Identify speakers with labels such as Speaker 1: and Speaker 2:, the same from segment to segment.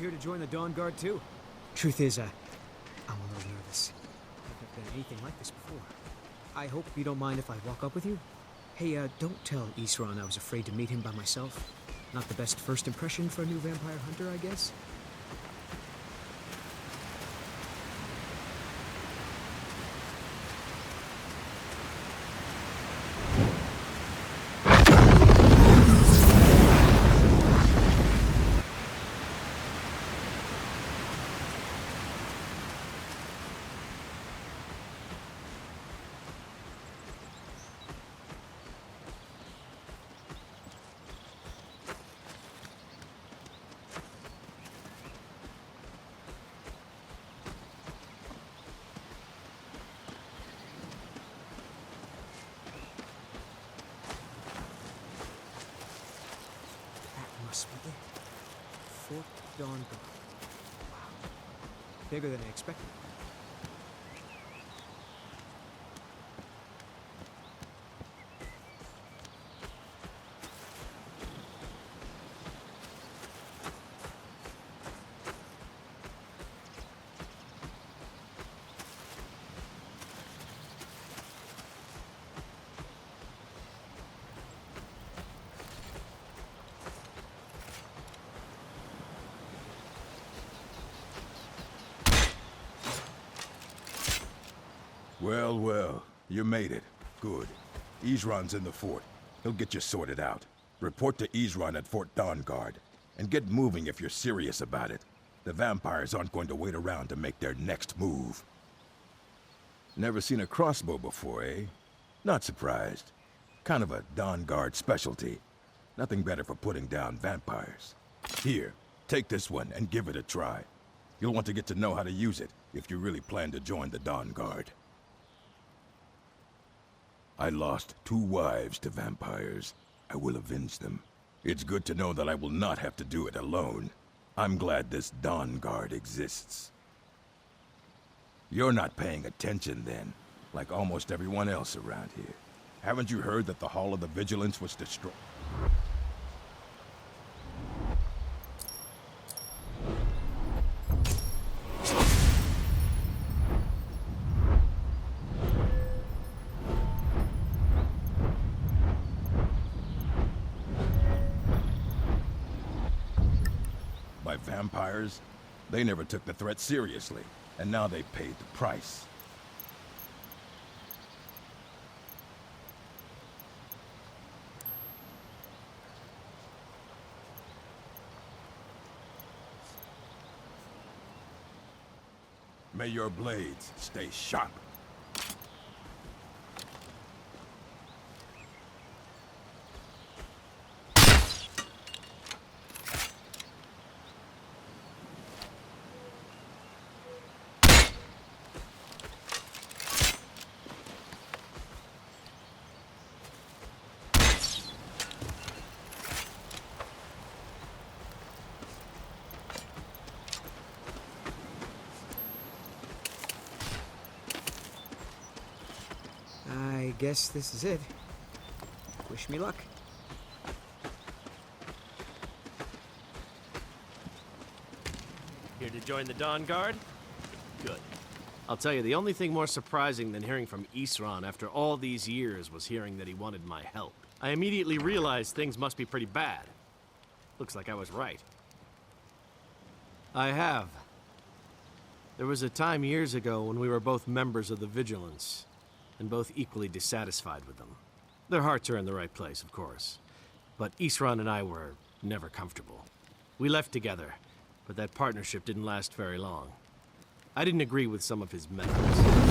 Speaker 1: here to join the Dawnguard too? Truth is, I'm a little nervous. I've never done anything like this before. I hope you don't mind if I walk up with you? Hey, don't tell Serana I was afraid to meet him by myself. Not the best first impression for a new vampire hunter, I guess? Must be it. Fort Dawnguard. Wow. Bigger than I expected.
Speaker 2: Well, well, you made it. Good. Isran's in the fort. He'll get you sorted out. Report to Isran at Fort Dawnguard. And get moving if you're serious about it. The vampires aren't going to wait around to make their next move. Never seen a crossbow before, eh? Not surprised. Kind of a Dawnguard specialty. Nothing better for putting down vampires. Here, take this one and give it a try. You'll want to get to know how to use it if you really plan to join the Dawnguard. I lost 2 wives to vampires. I will avenge them. It's good to know that I will not have to do it alone. I'm glad this Dawnguard exists. You're not paying attention then, like almost everyone else around here. Haven't you heard that the Hall of the Vigilance was destroyed? Vampires? They never took the threat seriously, and now they paid the price. May your blades stay sharp.
Speaker 1: I guess this is it. Wish me luck.
Speaker 3: Here to join the Dawnguard? Good. I'll tell you, the only thing more surprising than hearing from Isran after all these years was hearing that he wanted my help. I immediately realized things must be pretty bad. Looks like I was right. I have. There was a time years ago when we were both members of the Vigilance, and both equally dissatisfied with them. Their hearts are in the right place, of course. But Isran and I were never comfortable. We left together, but that partnership didn't last very long. I didn't agree with some of his methods.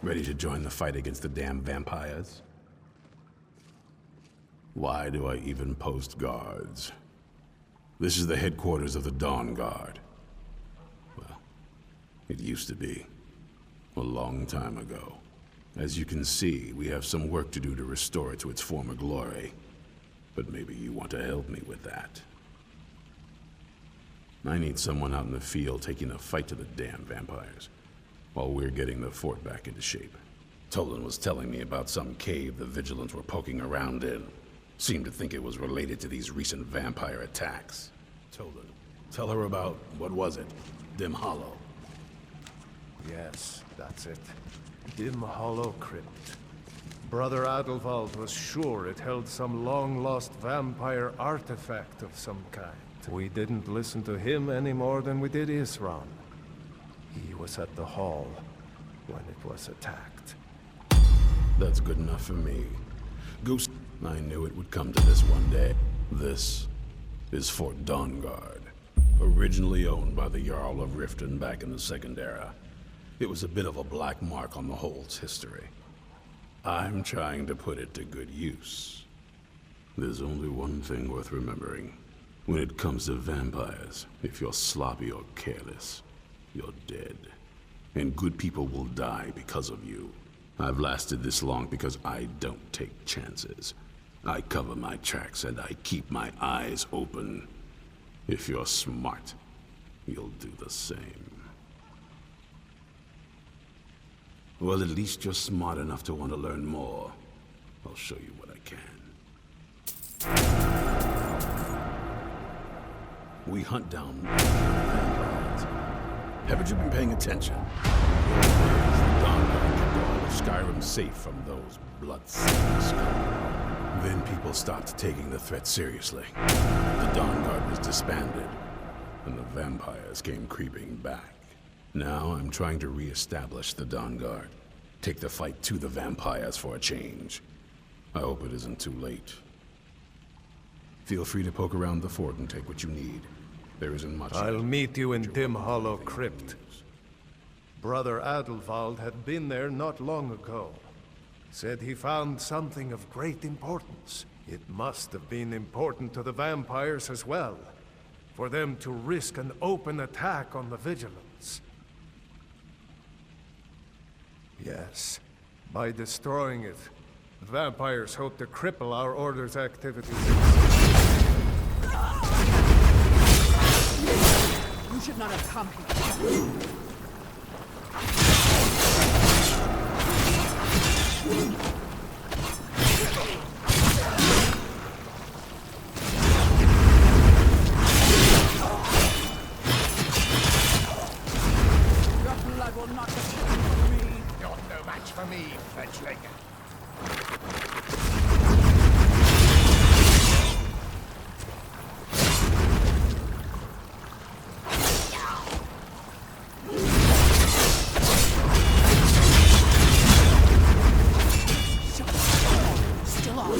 Speaker 4: Ready to join the fight against the damn vampires? Why do I even post guards? This is the headquarters of the Dawnguard. Well, it used to be. A long time ago. As you can see, we have some work to do to restore it to its former glory. But maybe you want to help me with that. I need someone out in the field taking the fight to the damn vampires, while we're getting the fort back into shape. Tolan was telling me about some cave the Vigilants were poking around in. Seemed to think it was related to these recent vampire attacks. Tolan, tell her about, what was it? Dimhollow.
Speaker 5: Yes, that's it. Dimhollow Crypt. Brother Adalvald was sure it held some long-lost vampire artifact of some kind. We didn't listen to him any more than we did Isran. He was at the hall when it was attacked.
Speaker 4: That's good enough for me. Goose, I knew it would come to this one day. This is Fort Dawnguard, originally owned by the Jarl of Riften back in the Second Era. It was a bit of a black mark on the Hold's history. I'm trying to put it to good use. There's only one thing worth remembering. When it comes to vampires, if you're sloppy or careless, you're dead. And good people will die because of you. I've lasted this long because I don't take chances. I cover my tracks and I keep my eyes open. If you're smart, you'll do the same. Well, at least you're smart enough to want to learn more. I'll show you what I can. We hunt down vampires. Haven't you been paying attention? The Dawnguard kept all of Skyrim safe from those blood-sucking scum. Then people stopped taking the threat seriously. The Dawnguard was disbanded, and the vampires came creeping back. Now I'm trying to re-establish the Dawnguard. Take the fight to the vampires for a change. I hope it isn't too late. Feel free to poke around the fort and take what you need. There isn't much.
Speaker 5: I'll meet you in Dimhollow Crypt. Brother Adalvald had been there not long ago. Said he found something of great importance. It must have been important to the vampires as well, for them to risk an open attack on the Vigilants. Yes, by destroying it, the vampires hope to cripple our Order's activities.
Speaker 6: You should not have come here. Your blood will not return for me.
Speaker 7: You're no match for me, fledgling.
Speaker 6: Still on.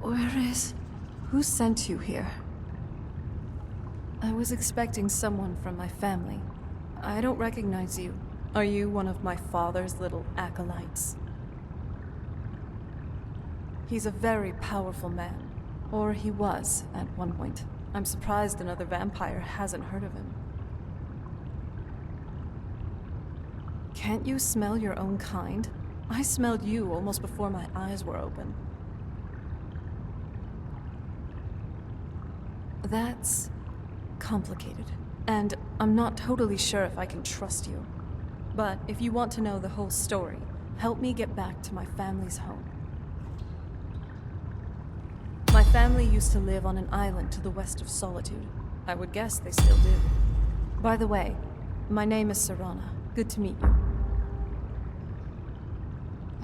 Speaker 8: Where is... Who sent you here? I was expecting someone from my family. I don't recognize you. Are you one of my father's little acolytes? He's a very powerful man. Or he was, at one point. I'm surprised another vampire hasn't heard of him. Can't you smell your own kind? I smelled you almost before my eyes were open. That's complicated. And I'm not totally sure if I can trust you. But if you want to know the whole story, help me get back to my family's home. My family used to live on an island to the west of Solitude. I would guess they still do. By the way, my name is Serana. Good to meet you.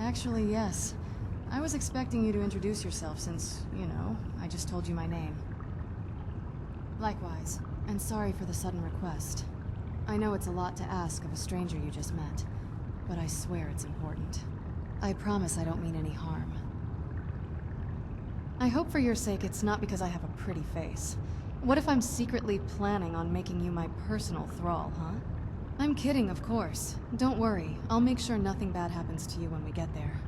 Speaker 9: Actually, yes. I was expecting you to introduce yourself since, you know, I just told you my name. Likewise, and sorry for the sudden request. I know it's a lot to ask of a stranger you just met, but I swear it's important. I promise I don't mean any harm. I hope for your sake it's not because I have a pretty face. What if I'm secretly planning on making you my personal thrall, huh? I'm kidding, of course. Don't worry, I'll make sure nothing bad happens to you when we get there.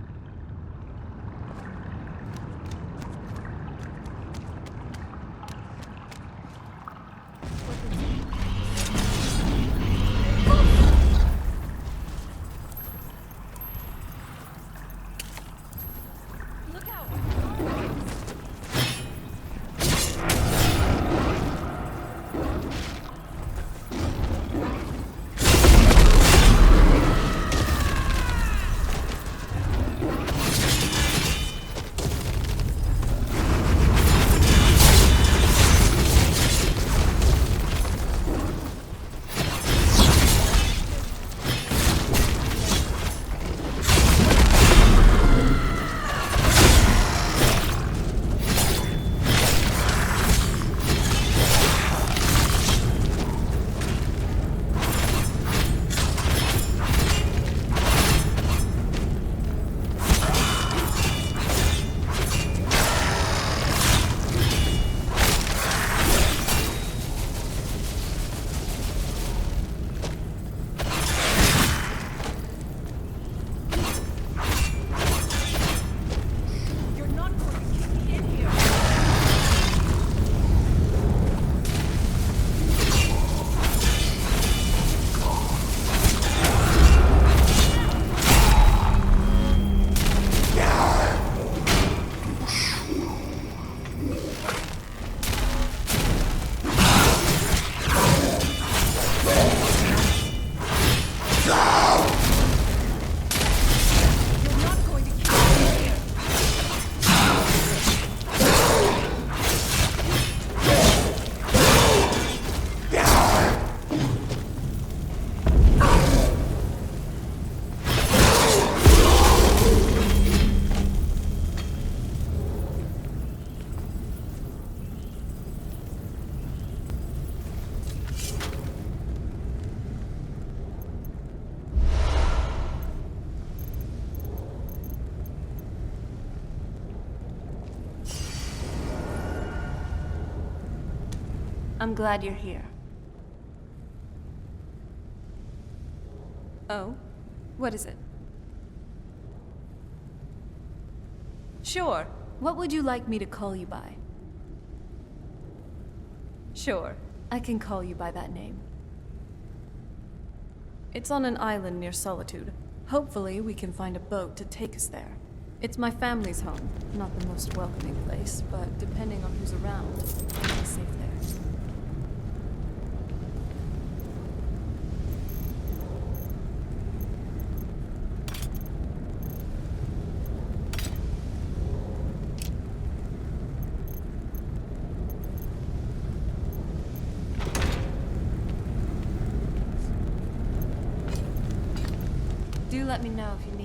Speaker 8: I'm glad you're here. Oh? What is it? Sure. What would you like me to call you by? Sure. I can call you by that name. It's on an island near Solitude. Hopefully, we can find a boat to take us there. It's my family's home. Not the most welcoming place, but depending on who's around, I'll be safe there. Do let me know if you need